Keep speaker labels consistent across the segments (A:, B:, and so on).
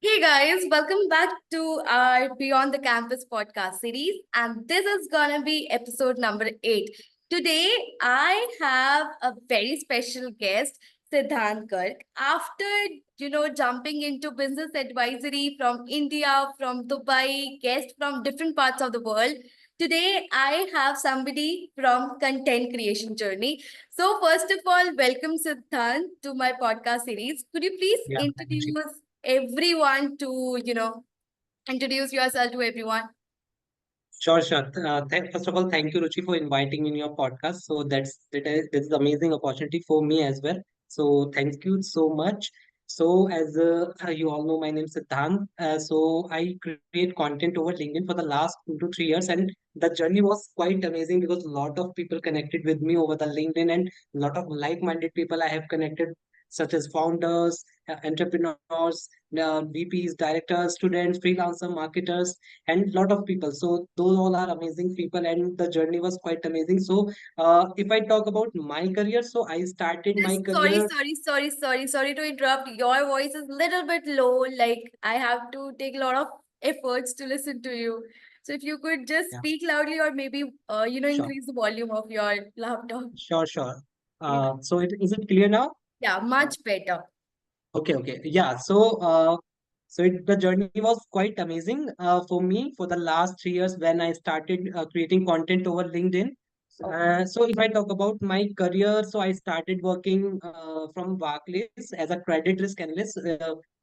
A: Hey guys, welcome back to our Beyond the Campus podcast series. And this is gonna be episode number 8. Today, I have a very special guest, Siddhant Garg. After, jumping into business advisory from India, from Dubai, guests from different parts of the world, today I have somebody from content creation journey. So, first of all, welcome Siddhant to my podcast series. Could you please
B: Yeah, Ruchi.
A: introduce everyone to, introduce yourself to everyone?
B: Sure. First of all, thank you, Ruchi, for inviting me in your podcast. So that's an amazing opportunity for me as well. So thank you so much. So as you all know, my name is Siddhant. So I create content over LinkedIn for the last 2 to 3 years, and the journey was quite amazing because a lot of people connected with me over the LinkedIn, and a lot of like-minded people I have connected, such as founders, entrepreneurs, VPs, directors, students, freelancer, marketers, and lot of people. So those all are amazing people, and the journey was quite amazing. So if I talk about my career, so I started my
A: Just sorry,
B: career.
A: sorry, sorry, sorry, sorry to interrupt. Your voice is a little bit low. Like I have to take a lot of efforts to listen to you. So if you could just
B: Yeah,
A: speak loudly or maybe
B: sure,
A: increase the volume of your laptop.
B: sure.
A: Yeah.
B: So is it clear now?
A: Yeah, much better.
B: Okay. Yeah. The journey was quite amazing for me for the last 3 years when I started creating content over LinkedIn. So if I talk about my career, so I started working from Barclays as a credit risk analyst,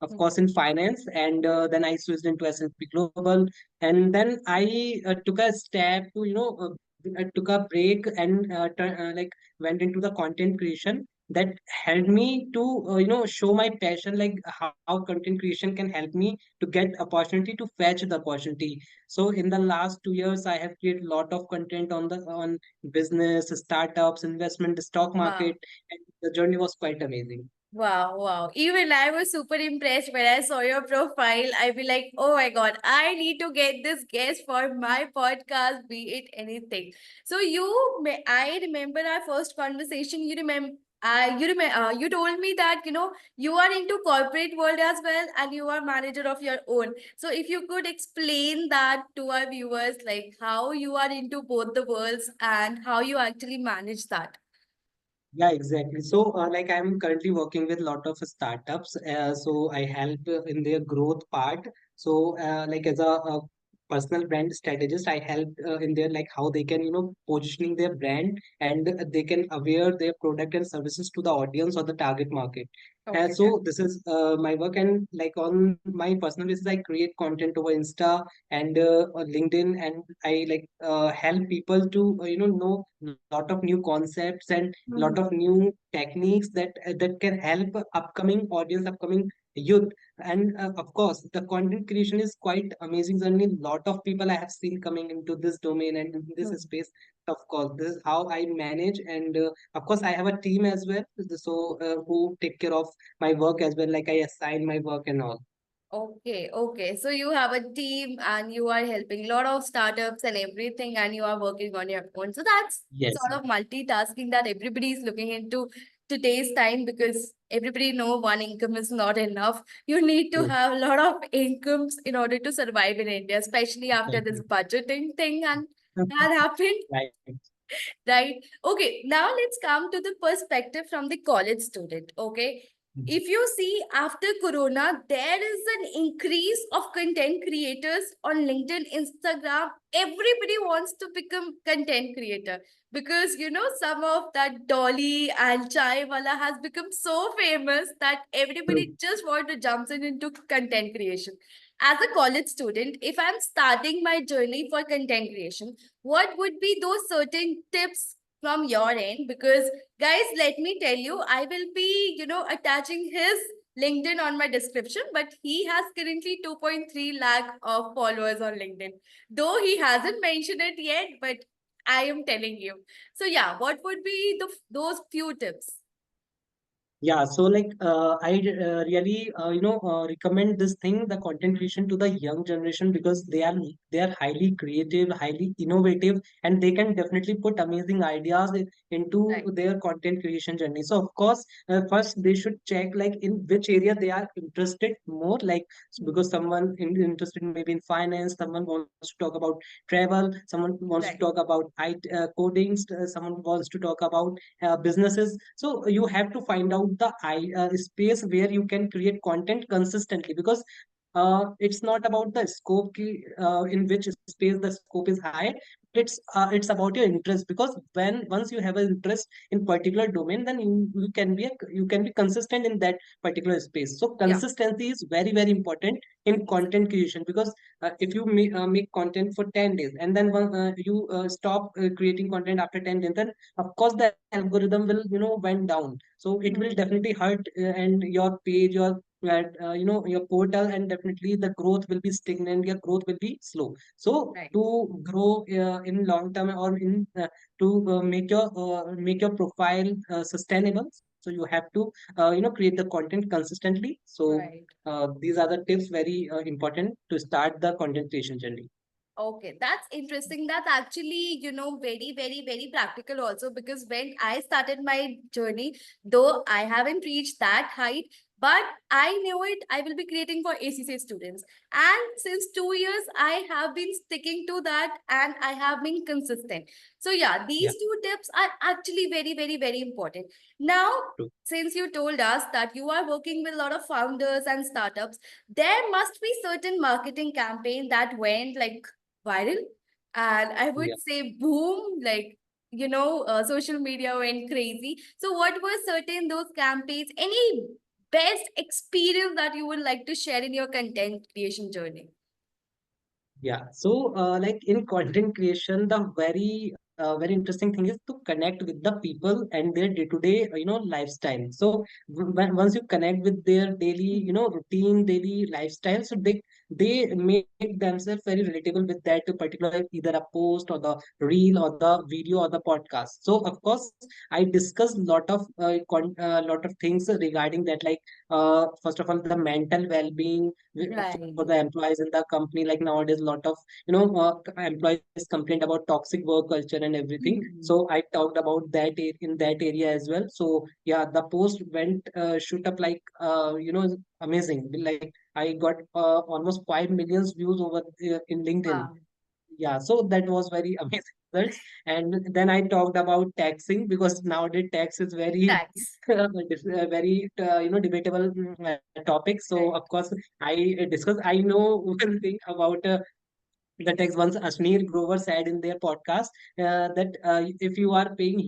B: of course in finance, and then I switched into S&P Global, and then I took a step to I took a break and went into the content creation that helped me to show my passion, like how content creation can help me to get opportunity to fetch the opportunity. So in the last 2 years I have created a lot of content on business, startups, investment, stock market,
A: Wow.
B: and the journey was quite amazing.
A: Wow, wow. Even I was super impressed when I saw your profile. I'd be like, oh my God, I need to get this guest for my podcast, be it anything. So I remember our first conversation. You told me that, you are into corporate world as well and you are manager of your own. So if you could explain that to our viewers, like how you are into both the worlds and how you actually manage that.
B: Yeah, exactly. So, like I'm currently working with a lot of startups. So I help in their growth part. So, like as a personal brand strategist, I help in their like how they can positioning their brand, and they can aware their product and services to the audience or the target market.
A: Okay.
B: So this is my work, and like on my personal basis, I create content over Insta and on LinkedIn, and I help people to know lot of new concepts and lot
A: Mhm.
B: of new techniques that can help upcoming audience, upcoming youth. And of course the content creation is quite amazing journey. Lot of people I have seen coming into this domain and in this
A: Mhm.
B: space. Of course this is how I manage, and of course I have a team as well, so who take care of my work as well, like I assign my work and all.
A: Okay, okay. So you have a team and you are helping a lot of startups and everything, and you are working on your own. So that's
B: Yes,
A: sort of multitasking that everybody is looking into today's time because everybody know one income is not enough. You need to
B: yes.
A: have a lot of incomes in order to survive in India, especially after this
B: Exactly.
A: budgeting thing and that happened.
B: Right.
A: Right. Okay. Now let's come to the perspective from the college student. Okay. If you see after Corona, there is an increase of content creators on LinkedIn, Instagram. Everybody wants to become content creator because some of that Dolly and Chai Wala has become so famous that everybody
B: Mhm.
A: just want to jump into content creation. As a college student, if I'm starting my journey for content creation, what would be those certain tips from your end? Because guys, let me tell you, I will be attaching his LinkedIn on my description, but he has currently 2.3 lakh of followers on LinkedIn, though he hasn't mentioned it yet, but I am telling you. So yeah, what would be those few tips?
B: Yeah, so I really recommend this thing, the content creation, to the young generation because they are highly creative, highly innovative, and they can definitely put amazing ideas into
A: Right.
B: their content creation journey. So of course, first they should check like in which area they are interested more.
A: Hmm.
B: Because someone interested maybe in finance, someone wants to talk about travel, someone wants to
A: Right.
B: talk about coding, someone wants to talk about businesses. So you have to find out the space where you can create content consistently because it's not about the scope in which space the scope is high. It's about your interest because when once you have an interest in particular domain, then you can be consistent in that particular space. So
A: Yeah.
B: consistency is very very important in content creation because if you make content for 10 days and then you stop creating content after 10 days, then of course the algorithm will went down, so it will
A: Hmm.
B: definitely hurt and your page, your portal, and definitely the growth will be stagnant, your growth will be slow. So
A: Right.
B: to grow in long term or in to make your profile sustainable, so you have to create the content consistently. So
A: Right.
B: these are the tips very important to start the content creation journey.
A: Okay, that's interesting. That's actually, very, very, very practical also because when I started my journey, though I haven't reached that height, but I knew it, I will be creating for ACCA students. And since 2 years, I have been sticking to that and I have been consistent. So, yeah,
B: Yeah,
A: these two tips are actually very, very, very important. Now,
B: true.
A: since you told us that you are working with a lot of founders and startups, there must be certain marketing campaign that went like viral and I would
B: Yeah.
A: say boom, like social media went crazy. So what were certain those campaigns, any best experience that you would like to share in your content creation journey?
B: Yeah. So, in content creation, the very interesting thing is to connect with the people and their day-to-day, lifestyle. So, once you connect with their daily, routine, daily lifestyle, so they make themselves very relatable with that particular either a post or the reel or the video or the podcast. So, of course, I discuss lot of things regarding that, first of all, the mental well-being for the
A: Right.
B: employees in the company. Like nowadays a lot of employees complain about toxic work culture and everything, so
A: Mhm.
B: I talked about in that area as well. So yeah, the post went shoot up amazing. Like I got almost 5 million views over in LinkedIn.
A: Wow.
B: Yeah, so that was very amazing results. And then I talked about taxing because nowadays tax is very
A: Thanks.
B: very debatable topic. So of
A: Right.
B: course I discuss. I know one thing about the tax. Once Ashneer Grover said in their podcast that if you are paying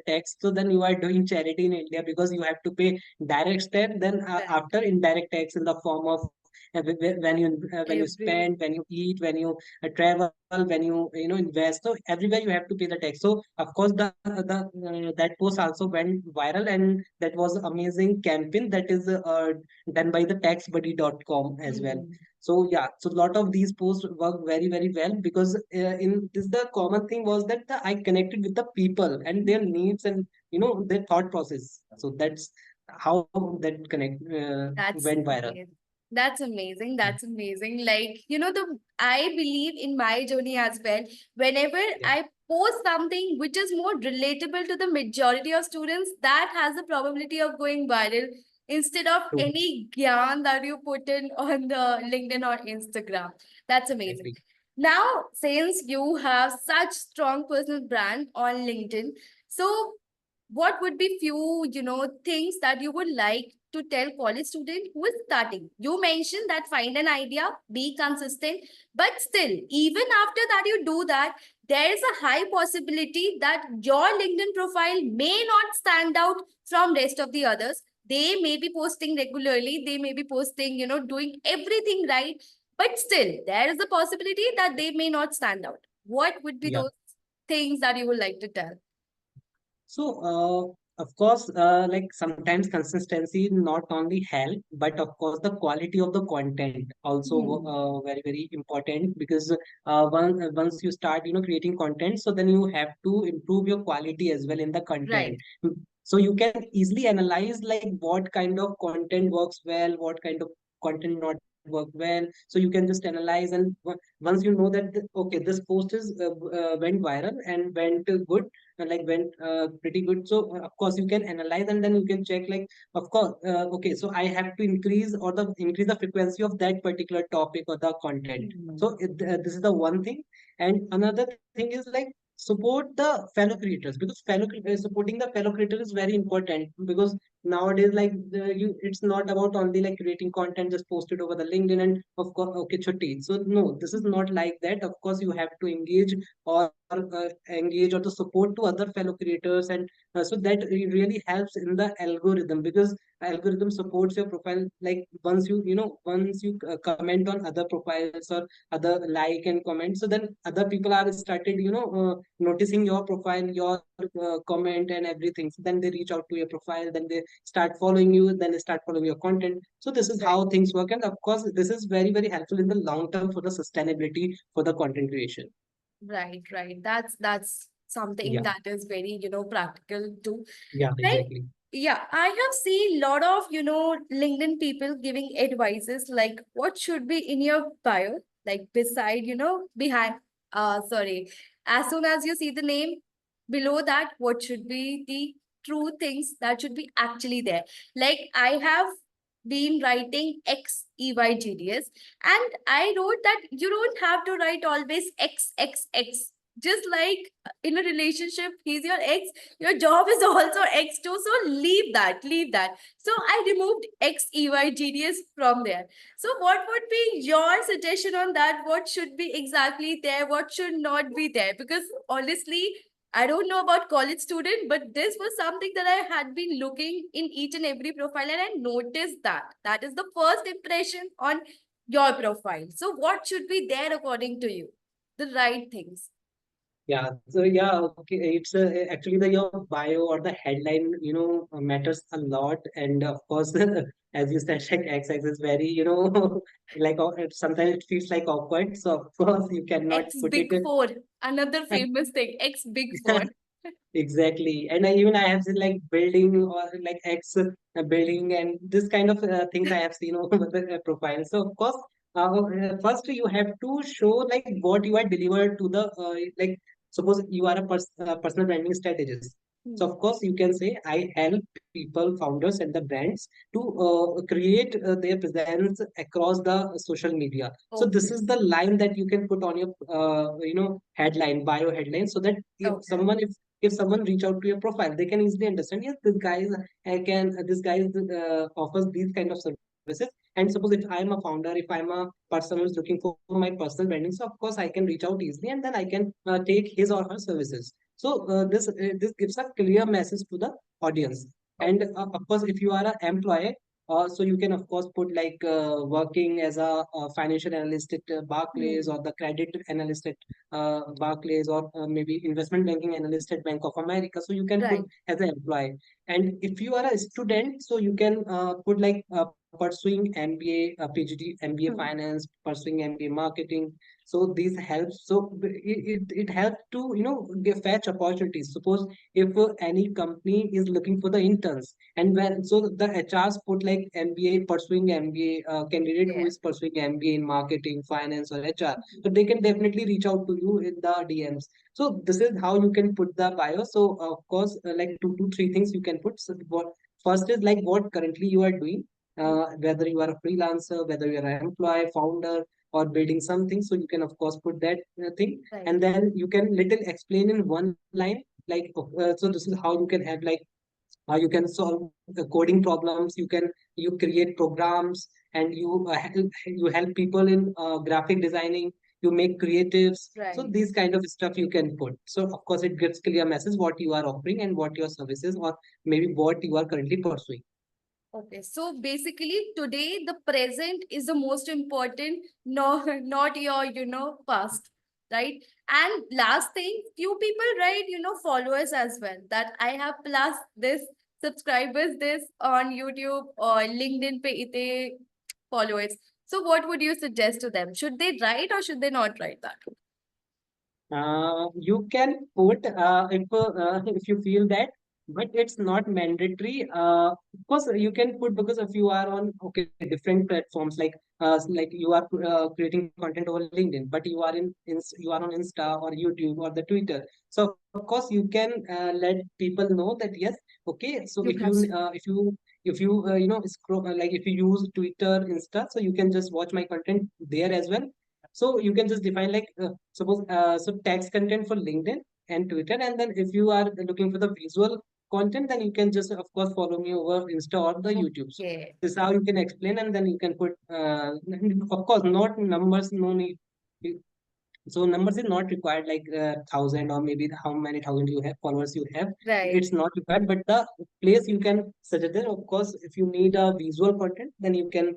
B: tax, so then you are doing charity in India because you have to pay direct tax, then
A: Right.
B: after indirect tax in the form of when you spend,
A: Every
B: when you eat, when you travel, when you invest. So everywhere you have to pay the tax. So of course that post also went viral, and that was amazing campaign that is done by the taxbuddy.com as well.
A: Mhm.
B: So yeah, so a lot of these posts work very very well because in this the common thing was that I connected with the people and their needs and their thought process. So that's how that connect
A: That's
B: went viral.
A: amazing. That's amazing. That's amazing. Like, I believe in my journey as well. Whenever
B: Yeah,
A: I post something which is more relatable to the majority of students, that has the probability of going viral instead of
B: true.
A: any gyan that you put in on the LinkedIn or Instagram. That's amazing.
B: Agree.
A: Now, since you have such strong personal brand on LinkedIn, so what would be few things that you would like to tell college student who is starting? You mentioned that find an idea, be consistent, but still even after that you do that, there is a high possibility that your LinkedIn profile may not stand out from rest of the others. They may be posting regularly, they may be posting, doing everything right, but still there is a possibility that they may not stand out. What would be
B: Yeah.
A: those things that you would like to tell?
B: So, of course, sometimes consistency not only help, but of course the quality of the content also
A: Hmm.
B: very very important because once you start creating content, so then you have to improve your quality as well in the content.
A: Right.
B: So you can easily analyze like what kind of content works well, what kind of content not work well. So you can just analyze, and once you know that okay, this post is went viral and went good, like went pretty good. So of course you can analyze, and then you can check like, of course, okay, so I have to increase the frequency of that particular topic or the content. So this is the one thing. And another thing is like support the fellow creators, because supporting the fellow creator is very important, because nowadays like it's not about only like creating content just posted over the LinkedIn and of course okay chutti. So no, this is not like that. Of course you have to engage, or engage or to support to other fellow creators. And so that really helps in the algorithm, because algorithm supports your profile. Like once you comment on other profiles or other like and comment, so then other people are started noticing your profile, your comment and everything. So then they reach out to your profile, then they start following you, then they start following your content. So this is how things work, and of course this is very very helpful in the long term for the sustainability for the content creation.
A: Right, right. That's something
B: Yeah,
A: that is very, practical too.
B: yeah,
A: Right?
B: exactly.
A: Yeah, I have seen a lot of, LinkedIn people giving advices like what should be in your bio, like beside, behind, sorry, as soon as you see the name, below that, what should be the true things that should be actually there. Like I have been writing XEYGDS, and I wrote that you don't have to write always XXX. Just like in a relationship, he's your ex, your job is also X2. So leave that, leave that. So I removed XEYGDS from there. So what would be your suggestion on that? What should be exactly there? What should not be there? Because honestly, I don't know about college student, but this was something that I had been looking in each and every profile, and I noticed that. That is the first impression on your profile. So what should be there according to you? The right things.
B: Yeah, so yeah, okay, it's actually the your bio or the headline, matters a lot. And of course, as you said, like XX is very, like sometimes it feels like awkward. So of course, you cannot
A: X
B: put it.
A: Big Four, another famous thing. X Big Four.
B: Exactly. And even I have seen like building or like X building and this kind of things I have seen over the profile. So of course, first you have to show like what you are delivered to the like suppose you are a personal branding strategist. So of course you can say I help people, founders and the brands to create their presence across the social media. So this
A: Okay.
B: is the line that you can put on your headline, bio headline, so that
A: Okay.
B: if someone reach out to your profile, they can easily understand, yes, this guy offers these kind of services. And suppose if I'm a founder, if I'm a person who's looking for my personal branding, so of course I can reach out easily, and then I can take his or her services. So this gives a clear message to the audience. And
A: Okay.
B: of course, if you are an employee, so you can of course put like working as a financial analyst at Barclays,
A: Hmm.
B: or the credit analyst at Barclays, or maybe investment banking analyst at Bank of America. So you can put
A: Right.
B: as an employee. And if you are a student, so you can put like pursuing MBA, PhD, MBA
A: Hmm.
B: finance, pursuing MBA marketing. So these helps. So it helps to fetch opportunities. Suppose if any company is looking for the interns, and when so the HRs put like MBA, pursuing MBA candidate who
A: Yeah.
B: is pursuing MBA in marketing, finance, or HR, so they can definitely reach out to you in the DMs. So this is how you can put the bio. So of course, like two to three things you can put. So what first is like what currently you are doing, whether you are a freelancer, whether you are an employee, founder, or building something. So you can of course put that thing,
A: Right.
B: and then you can little explain in one line. Like so this is how you can have like you can solve the coding problems. You create programs, and you help people in graphic designing. You make creatives. So
A: Right.
B: these kind of stuff you can put. So of course it gives clear message what you are offering and what your services, or maybe what you are currently pursuing.
A: Okay, so basically today the present is the most important, no, not your, past, right? And last thing, few people write, followers as well, that I have plus this subscribers this on YouTube or LinkedIn pe ite followers. So what would you suggest to them? Should they write or should they not write that?
B: You can put if you feel that. but it's not mandatory. Of course, you can put, because if you are on okay different platforms, like you are creating content over LinkedIn, but you are you are on Insta or YouTube or the Twitter. So of course you can let people know that yes, okay. So
A: You have
B: if you scroll like if you use Twitter, Insta, so you can just watch my content there as well. So you can just define like suppose so text content for LinkedIn and Twitter, and then if you are looking for the visual content, then you can just of course follow me over Insta or the YouTube. So
A: okay.
B: this is how you can explain, and then you can put of course not numbers, no need. So numbers is not required like thousand or maybe how many thousand you have followers you have.
A: Right.
B: It's not required, but the place you can suggest it. Of course, if you need a visual content, then you can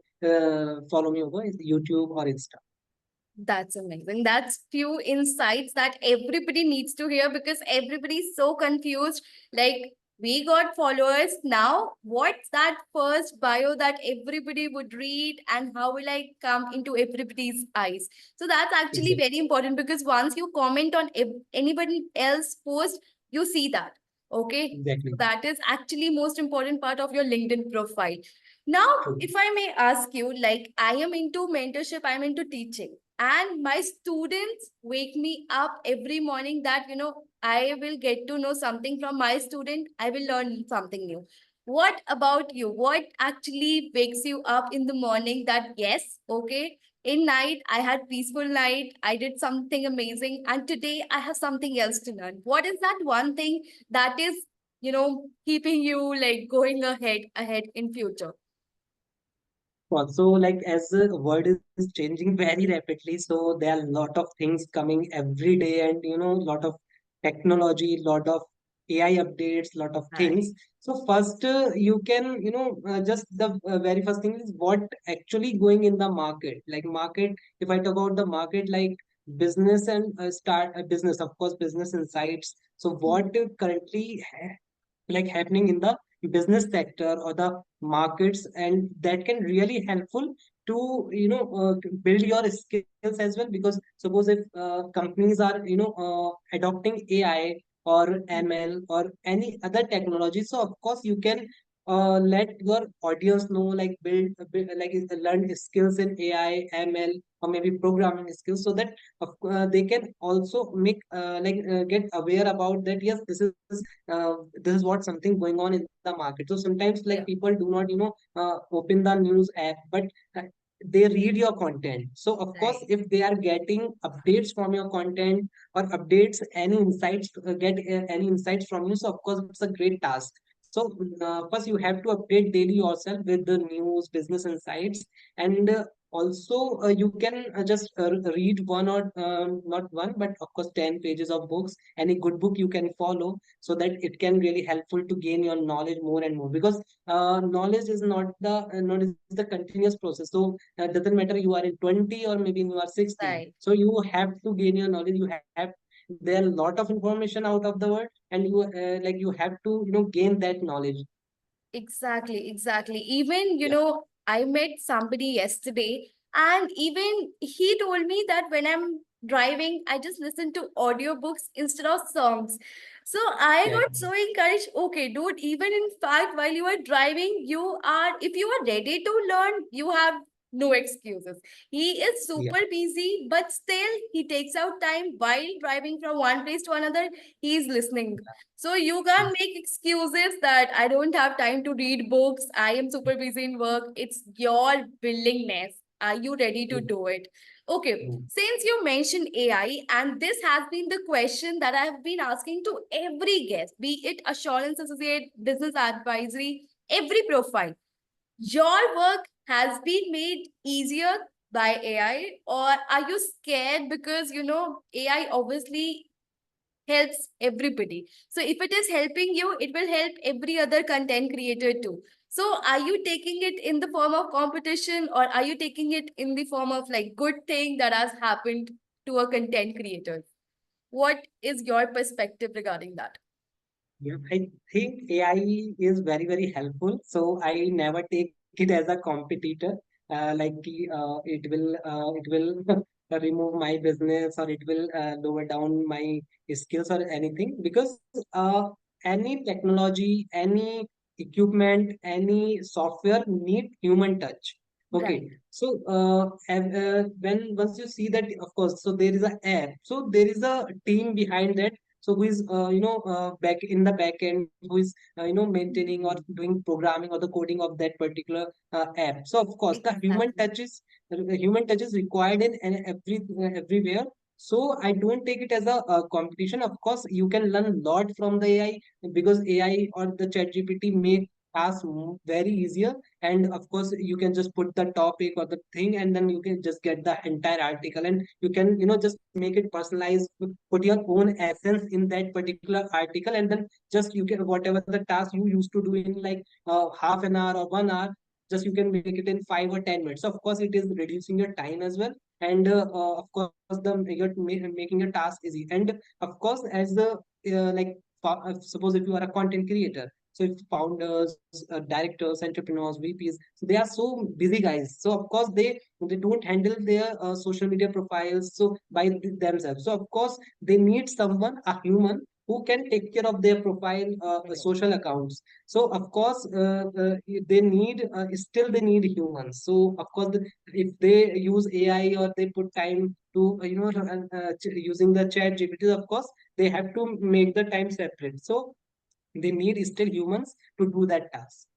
B: follow me over YouTube or Insta.
A: That's amazing. That's few insights that everybody needs to hear because everybody's so confused. Like, we got followers now. What's that first bio that everybody would read, and how will I come into everybody's eyes? So that's actually
B: Exactly.
A: very important because once you comment on anybody else post, you see that. Okay. So
B: Exactly.
A: that is actually most important part of your LinkedIn profile. Now,
B: True.
A: if I may ask you, like I am into mentorship, I'm into teaching, and my students wake me up every morning that I will get to know something from my student, I will learn something new. What about you? What actually wakes you up in the morning that yes, okay, in night I had peaceful night, I did something amazing, and today I have something else to learn? What is that one thing that is keeping you like going ahead in future?
B: Also, like as the world is changing very rapidly, so there are a lot of things coming every day, and lot of technology, lot of AI updates, lot of
A: Right.
B: things. So first, you can just the very first thing is what actually going in the market. Like market, if I talk about the market, like business and start a business, of course, business insights. So what currently like happening in the business sector or the markets, and that can really helpful to build your skills as well, because suppose if companies are adopting AI or ML or any other technology, so of course you can let your audience know, like build like learn skills in AI, ML, or maybe programming skills, so that they can also make get aware about that yes, this is what something going on in the market. So sometimes like
A: Yeah.
B: people do not open the news app, but uh, they read your content. So of course
A: Right.
B: if they are getting updates from your content or updates any insights get any insights from you, so of course it's a great task. So first you have to update daily yourself with the news, business insights, and also you can just read one or not one but of course 10 pages of books, any good book you can follow, so that it can really helpful to gain your knowledge more and more, because knowledge is not the knowledge is the continuous process. So doesn't matter you are in 20 or maybe you are 60,
A: Right.
B: so you have to gain your knowledge. You have there are a lot of information out of the world, and you have to gain that knowledge.
A: Exactly, exactly. Even,
B: Yeah.
A: I met somebody yesterday, and even he told me that when I'm driving, I just listen to audiobooks instead of songs. So I got
B: Exactly.
A: so encouraged. Okay, dude, even in fact, while you are driving, if you are ready to learn, you have no excuses. He is
B: Yeah.
A: super busy, but still, he takes out time while driving from one place to another. He is listening. So you
B: Yeah.
A: can't make excuses that I don't have time to read books. I am super busy in work. It's your willingness. Are you ready to
B: True.
A: do it? Okay.
B: True.
A: Since you mentioned AI, and this has been the question that I have been asking to every guest, be it assurance associate, business advisory, every profile. Your work has been made easier by AI, or are you scared because AI obviously helps everybody. So if it is helping you, it will help every other content creator too. So are you taking it in the form of competition, or are you taking it in the form of like good thing that has happened to a content creator? What is your perspective regarding that?
B: Yeah, I think AI is very, very helpful. So I never take it as a competitor. It will remove my business, or it will lower down my skills or anything, because any technology, any equipment, any software need human touch.
A: Right.
B: Okay, so when once you see that, of course, so there is a app, so there is a team behind that. So who is back in the back end, who is maintaining or doing programming or the coding of that particular app. So of course
A: Exactly.
B: the human touch is required in everywhere. So I don't take it as a competition. Of course, you can learn a lot from the AI, because AI or the chat GPT make tasks very easier. And of course, you can just put the topic or the thing, and then you can just get the entire article, and you can just make it personalized, put your own essence in that particular article, and then just you can, whatever the task you used to do in like half an hour or 1 hour, just you can make it in 5 or 10 minutes. So of course, it is reducing your time as well. And of course, making a task easy. And of course, as the suppose if you are a content creator, so if founders, directors, entrepreneurs, VPs, so they are so busy guys. So of course, they don't handle their social media profiles so by themselves. So of course, they need someone, a human, who can take care of their profile, social accounts. So of course, they need still they need humans. So of course, if they use AI or they put time to using the chat GPT, of course they have to make the time separate. So they need still humans to do that task.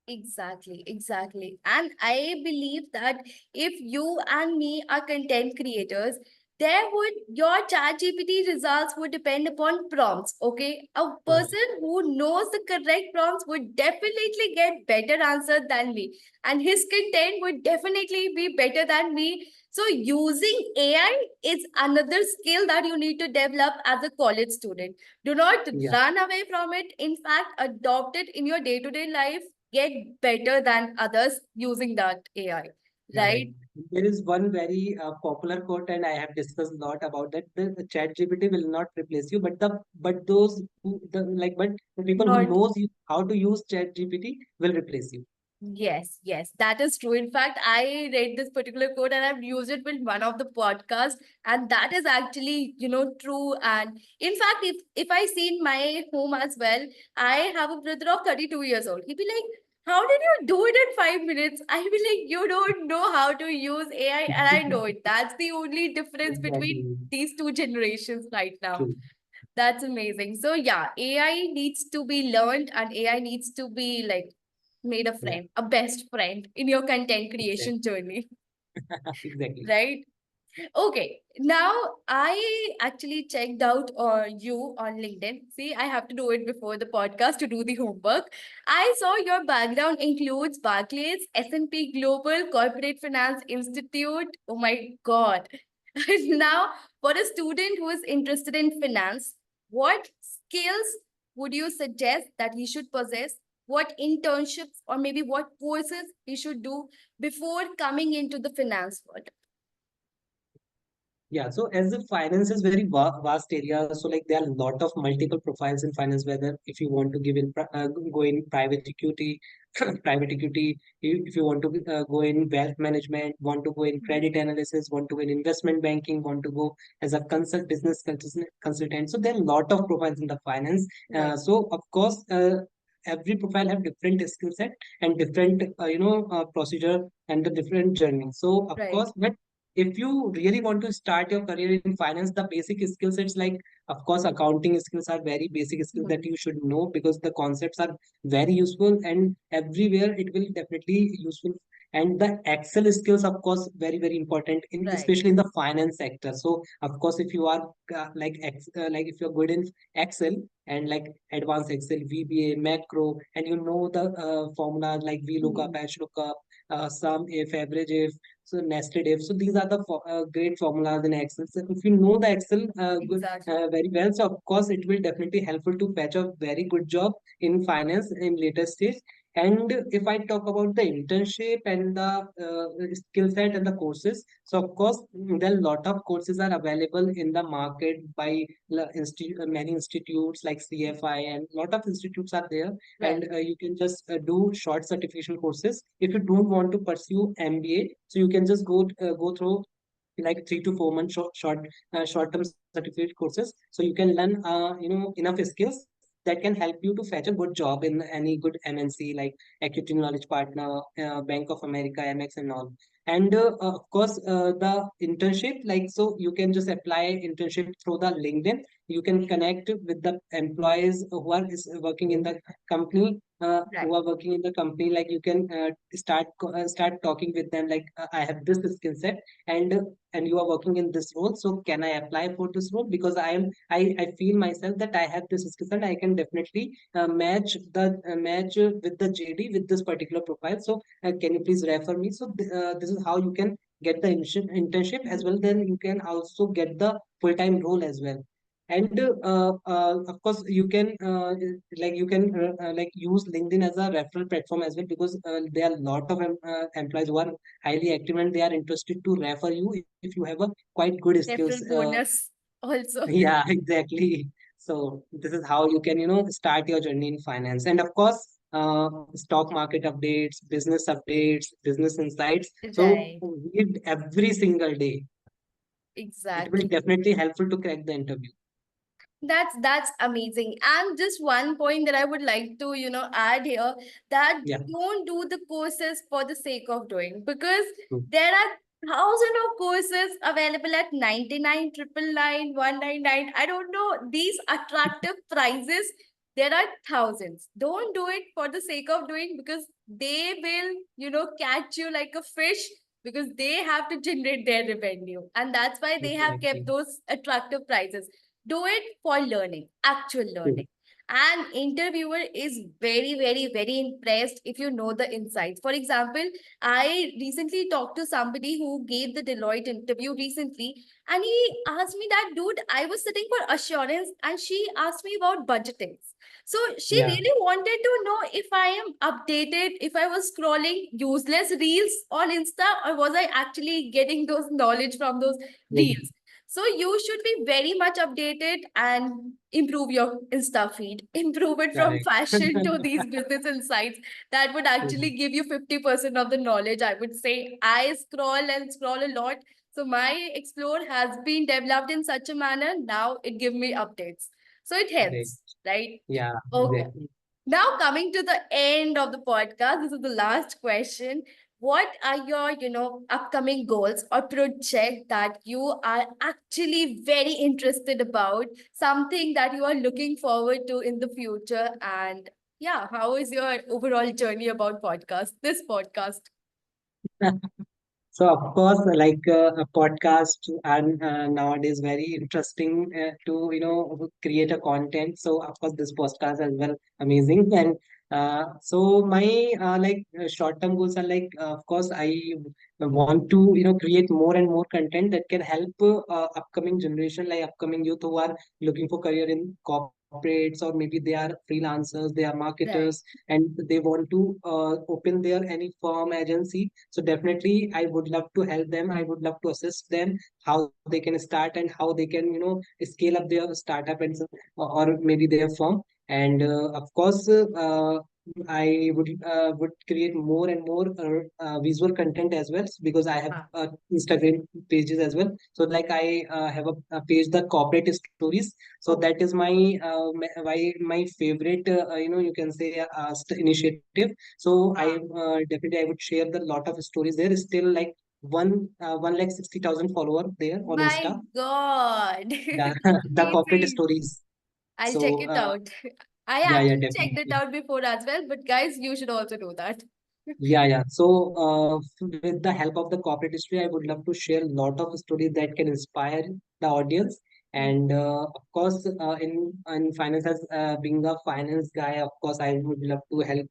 A: Exactly, exactly. And I believe that if you and me are content creators, there would your chat GPT results would depend upon prompts. Okay. A
B: Right.
A: person who knows the correct prompts would definitely get better answers than me. And his content would definitely be better than me. So using AI is another skill that you need to develop as a college student. Do not
B: Yeah.
A: run away from it. In fact, adopt it in your day-to-day life, get better than others using that AI,
B: Yeah, right.
A: right?
B: There is one very popular quote, and I have discussed a lot about that. The chat GPT will not replace you, but those who but the people who
A: Not
B: knows you how to use chat GPT will replace you.
A: Yes, yes, that is true. In fact, I read this particular quote and I've used it with one of the podcasts, and that is actually, true. And in fact, if I see in my home as well, I have a brother of 32 years old. He'd be like, "How did you do it in 5 minutes?" I'd be like, "You don't know how to use AI, and I know it." That's the only difference between
B: Exactly.
A: these two generations right now.
B: True.
A: That's amazing. So yeah, AI needs to be learned and AI needs to be like made a
B: Yeah.
A: friend, a best friend in your content
B: Exactly.
A: creation journey,
B: Exactly.
A: right? Okay, now I actually checked out you on LinkedIn. See, I have to do it before the podcast to do the homework. I saw your background includes Barclays, S&P Global, Corporate Finance Institute. Oh my God. Now, for a student who is interested in finance, what skills would you suggest that he should possess? What internships or maybe what courses he should do before coming into the finance world?
B: Yeah, so as the finance is very vast area, so like there are a lot of multiple profiles in finance. Whether if you want to go in private equity, private equity, if you want to go in wealth management, want to go in
A: Mhm.
B: credit analysis, want to go in investment banking, want to go as a consultant. So there are a lot of profiles in the finance.
A: Right,
B: So of course, every profile have different skill set and different procedure and the different journey. So of
A: right.
B: course, but if you really want to start your career in finance, the basic skill sets like, of course, accounting skills are very basic skills
A: Mhm.
B: that you should know, because the concepts are very useful and everywhere it will definitely useful. And the Excel skills, of course, very very important in
A: Right,
B: especially in the finance sector. So of course, if you are like if you're good in Excel and like advanced Excel, VBA, macro, and you know the formulas like VLOOKUP,
A: Mhm.
B: HLOOKUP, sum if, average if, so nested if. So these are the great formulas in Excel. So if you know the Excel
A: Exactly.
B: very well, so of course it will definitely helpful to fetch a very good job in finance in later stage. And if I talk about the internship and the skill set and the courses, so of course there are a lot of courses are available in the market by many institutes like CFI, and lot of institutes are there.
A: Right.
B: And you can just do short certification courses. If you don't want to pursue MBA, so you can just go through like 3 to 4 months short term certificate courses, so you can learn enough skills that can help you to fetch a good job in any good MNC like Equity Knowledge Partner, Bank of America, MX, and all. And of course, the internship, like, so you can just apply internship through the LinkedIn. You can connect with the employees who are working in the company,
A: Right.
B: who are working in the company. Like, you can start talking with them. Like, I have this skill set, and and you are working in this role. So can I apply for this role? Because I feel myself that I have this skill set. I can definitely match with the JD with this particular profile. So can you please refer me? So this is how you can get the internship as well. Then you can also get the full-time role as well. And of course, you can like use LinkedIn as a referral platform as well, because there are a lot of employees who are highly active and they are interested to refer you if you have a quite good skills.
A: Referral bonus also.
B: Yeah, exactly. So this is how you can, start your journey in finance. And of course, stock market updates, business insights. So
A: Right.
B: read every single day. It will
A: Exactly.
B: definitely helpful to crack the interview.
A: That's amazing. And just one point that I would like to, add here, that
B: Yeah.
A: don't do the courses for the sake of doing, because
B: True.
A: there are thousands of courses available at 99, 999, 199. I don't know, these attractive prices. There are thousands. Don't do it for the sake of doing, because they will, catch you like a fish, because they have to generate their revenue. And that's why they have kept
B: Exactly.
A: those attractive prices. Do it for learning, actual
B: True.
A: learning. And interviewer is very, very, very impressed if you know the insights. For example, I recently talked to somebody who gave the Deloitte interview recently, and he asked me that, dude, I was sitting for assurance and she asked me about budgeting. So she
B: Yeah.
A: really wanted to know if I am updated, if I was scrolling useless reels on Insta, or was I actually getting those knowledge from those reels. So you should be very much updated and improve your Insta feed. Improve it from
B: Correct.
A: fashion to these business insights. That would actually
B: Mhm.
A: give you 50% of the knowledge. I would say I scroll and scroll a lot. So my Explore has been developed in such a manner. Now it gives me updates. So it
B: Great.
A: helps, right?
B: Yeah,
A: Okay.
B: exactly.
A: Now, coming to the end of the podcast, this is the last question. What are your, upcoming goals or project that you are actually very interested about, something that you are looking forward to in the future? And yeah, how is your overall journey about this podcast?
B: So of course, like a podcast and nowadays very interesting to create a content. So of course, this podcast as well amazing. And so my short term goals are like, of course, I want to create more and more content that can help upcoming generation, like upcoming youth who are looking for career in corporates, or maybe they are freelancers, they are marketers,
A: Right.
B: and they want to open their any firm agency. So definitely I would love to help them. I would love to assist them how they can start and how they can scale up their startup and or maybe their firm. And of course, I would create more and more visual content as well, because I have
A: Ah.
B: Instagram pages as well. So like I have a page, the corporate stories. So
A: Oh,
B: that is my favorite you can say initiative. So
A: wow.
B: definitely I would share the lot of stories there. Is still like 160,000 follower there on
A: My
B: Insta.
A: God.
B: The,
A: That's
B: the corporate
A: amazing.
B: stories.
A: I'll check
B: So
A: it out. I
B: yeah,
A: actually checked it
B: definitely.
A: out before as well, but guys, you should also do that.
B: Yeah. So with the help of the corporate history, I would love to share a lot of stories that can inspire the audience. And of course, in finance, as being a finance guy, of course, I would love to help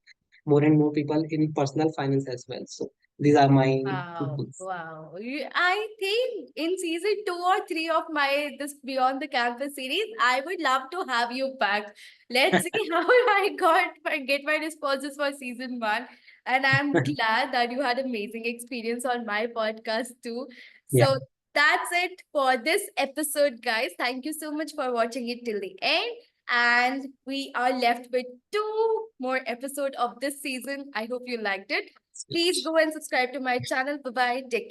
B: more and more people in personal finance as well. So these are my
A: Wow,
B: goals.
A: wow. I think in season 2 or 3 of my this Beyond the Campus series, I would love to have you back. Let's see how I get my responses for season 1. And I'm glad that you had amazing experience on my podcast too.
B: Yeah.
A: So that's it for this episode, guys. Thank you so much for watching it till the end. And we are left with 2 more episodes of this season. I hope you liked it. Please go and subscribe to my channel. Bye bye. Take care.